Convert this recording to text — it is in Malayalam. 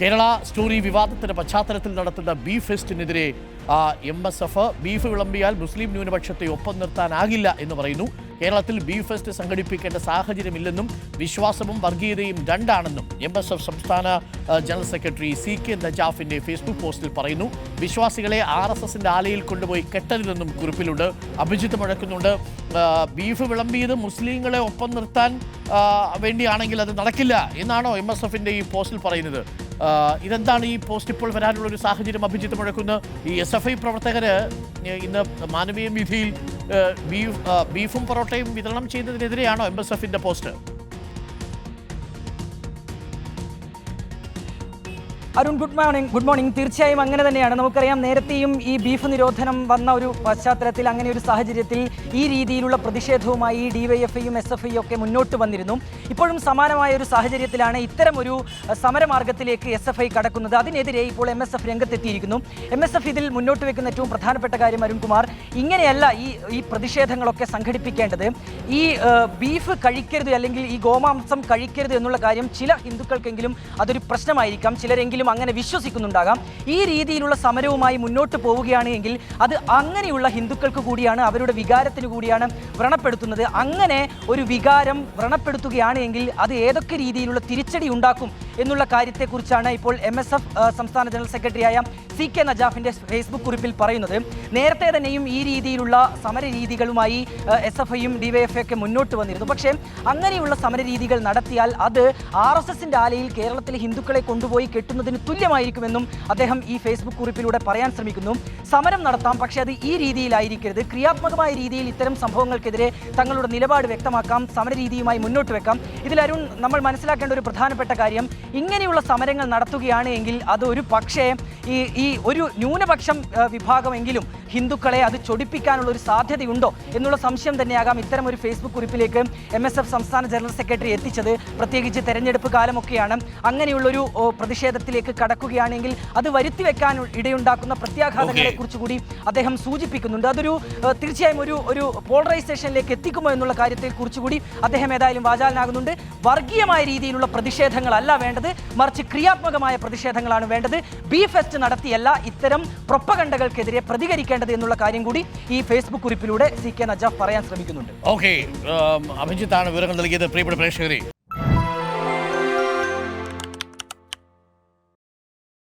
കേരള സ്റ്റോറി വിവാദത്തിന്റെ പശ്ചാത്തലത്തിൽ നടത്തുന്ന ബീഫ് ഫെസ്റ്റിനെതിരെ MSF ബീഫ് വിളമ്പിയാൽ മുസ്ലിം ന്യൂനപക്ഷത്തെ ഒപ്പം നിർത്താനാകില്ല എന്ന് പറയുന്നു. കേരളത്തിൽ ബീഫ് ഫെസ്റ്റ് സംഘടിപ്പിക്കേണ്ട സാഹചര്യമില്ലെന്നും വിശ്വാസവും വർഗീയതയും രണ്ടാണെന്നും MSF സംസ്ഥാന ജനറൽ സെക്രട്ടറി CK നജാഫിന്റെ ഫേസ്ബുക്ക് പോസ്റ്റിൽ പറയുന്നു. വിശ്വാസികളെ RSSന്റെ ആലയിൽ കൊണ്ടുപോയി കെട്ടരുതെന്നും കുറിപ്പിലുണ്ട്. അഭിജിത്ത് മുഴക്കുന്നുണ്ട്, ബീഫ് വിളമ്പിയത് മുസ്ലിങ്ങളെ ഒപ്പം നിർത്താൻ വേണ്ടിയാണെങ്കിൽ അത് നടക്കില്ല എന്നാണോ MSFന്റെ ഈ പോസ്റ്റിൽ പറയുന്നത്? ഇതെന്താണ് ഈ പോസ്റ്റ് ഇപ്പോൾ വരാനുള്ള ഒരു സാഹചര്യം? അഭിജിത്ത് മുഴക്കുന്ന ഈ SFI പ്രവർത്തകർ ഇന്ന് മാനവീയ വിധിയിൽ ബീഫും പൊറോട്ടയും വിതരണം ചെയ്യുന്നതിനെതിരെയാണോ MSFന്റെ പോസ്റ്റ്? Arun, good morning. തീർച്ചയായും അങ്ങനെ തന്നെയാണ്. നമുക്കറിയാം, നേരത്തെയും ഈ ബീഫ് നിരോധനം വന്ന ഒരു പശ്ചാത്തലത്തിൽ, അങ്ങനെ ഒരു സാഹചര്യത്തിൽ ഈ രീതിയിലുള്ള പ്രതിഷേധവുമായി DYFIയും SFI ഒക്കെ മുന്നോട്ട് വന്നിരുന്നു. ഇപ്പോഴും സമാനമായ ഒരു സാഹചര്യത്തിലാണ് ഇത്തരം ഒരു സമരമാർഗത്തിലേക്ക് SFI കടക്കുന്നത്. അതിനെതിരെ ഇപ്പോൾ MSF രംഗത്തെത്തിയിരിക്കുന്നു. MSF ഇതിൽ മുന്നോട്ട് വെക്കുന്ന ഏറ്റവും പ്രധാനപ്പെട്ട കാര്യം, അരുൺകുമാർ, ഇങ്ങനെയല്ല ഈ പ്രതിഷേധങ്ങളൊക്കെ സംഘടിപ്പിക്കേണ്ടത്. ഈ ബീഫ് കഴിക്കരുത്, അല്ലെങ്കിൽ ഈ ഗോമാംസം കഴിക്കരുത് എന്നുള്ള കാര്യം ചില ഹിന്ദുക്കൾക്കെങ്കിലും അതൊരു പ്രശ്നമായിരിക്കാം, ചിലരെങ്കിലും അങ്ങനെ വിശ്വസിക്കുന്നുണ്ടാകാം. ഈ രീതിയിലുള്ള സമരവുമായി മുന്നോട്ട് പോവുകയാണ് എങ്കിൽ അത് അങ്ങനെയുള്ള ഹിന്ദുക്കൾക്ക് കൂടിയാണ്, അവരുടെ വികാരത്തിന് കൂടിയാണ് വ്രണപ്പെടുത്തുന്നത്. അങ്ങനെ ഒരു വികാരം വ്രണപ്പെടുത്തുകയാണ് എങ്കിൽ അത് ഏതൊക്കെ രീതിയിലുള്ള തിരിച്ചടി ഉണ്ടാക്കും എന്നുള്ള കാര്യത്തെക്കുറിച്ചാണ് ഇപ്പോൾ MSF സംസ്ഥാന ജനറൽ സെക്രട്ടറിയായ CK നജാഫിന്റെ ഫേസ്ബുക്ക് കുറിപ്പിൽ പറയുന്നത്. നേരത്തെ തന്നെയും ഈ രീതിയിലുള്ള സമരരീതികളുമായി SFIയും DYFI ഒക്കെ മുന്നോട്ട് വന്നിരുന്നു. പക്ഷേ അങ്ങനെയുള്ള സമരരീതികൾ നടത്തിയാൽ അത് RSSന്റെ ആലയിൽ കേരളത്തിലെ ഹിന്ദുക്കളെ കൊണ്ടുപോയി കെട്ടുന്നതിന് തുല്യമായിരിക്കുമെന്നും അദ്ദേഹം ഈ ഫേസ്ബുക്ക് കുറിപ്പിലൂടെ പറയാൻ ശ്രമിക്കുന്നു. സമരം നടത്താം, പക്ഷേ അത് ഈ രീതിയിലായിരിക്കരുത്. ക്രിയാത്മകമായ രീതിയിൽ ഇത്തരം സംഭവങ്ങൾക്കെതിരെ തങ്ങളുടെ നിലപാട് വ്യക്തമാക്കാം, സമരരീതിയുമായി മുന്നോട്ട് വെക്കാം. ഇതിൽ അരുൺ, നമ്മൾ മനസ്സിലാക്കേണ്ട ഒരു പ്രധാനപ്പെട്ട കാര്യം, ഇങ്ങനെയുള്ള സമരങ്ങൾ നടത്തുകയാണ് എങ്കിൽ അത് ഒരു പക്ഷേ ഈ ഒരു ന്യൂനപക്ഷം വിഭാഗമെങ്കിലും ഹിന്ദുക്കളെ അത് ചൊടിപ്പിക്കാനുള്ള ഒരു സാധ്യതയുണ്ടോ എന്നുള്ള സംശയം തന്നെയാകാം ഇത്തരം ഒരു ഫേസ്ബുക്ക് കുറിപ്പിലേക്ക് MSF സംസ്ഥാന ജനറൽ സെക്രട്ടറി എത്തിച്ചത്. പ്രത്യേകിച്ച് തെരഞ്ഞെടുപ്പ് കാലമൊക്കെയാണ്. അങ്ങനെയുള്ളൊരു പ്രതിഷേധത്തിലേക്ക് കടക്കുകയാണെങ്കിൽ അത് വരുത്തിവെക്കാൻ ഇടയുണ്ടാക്കുന്ന പ്രത്യാഘാതങ്ങളെ കുറിച്ച് കൂടി അദ്ദേഹം സൂചിപ്പിക്കുന്നുണ്ട്. അതൊരു തീർച്ചയായും ഒരു പോളറൈസേഷനിലേക്ക് എത്തിക്കുമോ എന്നുള്ള കാര്യത്തെ കുറിച്ച് കൂടി അദ്ദേഹം ഏതായാലും വാചാലനാകുന്നുണ്ട്. വർഗീയമായ രീതിയിലുള്ള പ്രതിഷേധങ്ങളല്ല വേണ്ടത്, മറിച്ച് ക്രിയാത്മകമായ പ്രതിഷേധങ്ങളാണ് വേണ്ടത്. ബീഫ് ഫെസ്റ്റ് നടത്തിയല്ല ഇത്തരം പ്രൊപ്പഗണ്ടകൾക്കെതിരെ പ്രതികരിക്കേണ്ടത് എന്നുള്ള കാര്യം കൂടി ഈ ഫേസ്ബുക്ക് കുറിപ്പിലൂടെ CK നജാഫ് പറയാൻ ശ്രമിക്കുന്നുണ്ട്. അഭിജിത്താണ് വിവരങ്ങൾ നൽകിയത്. പ്രിയപ്പെട്ട പ്രേക്ഷകരെ,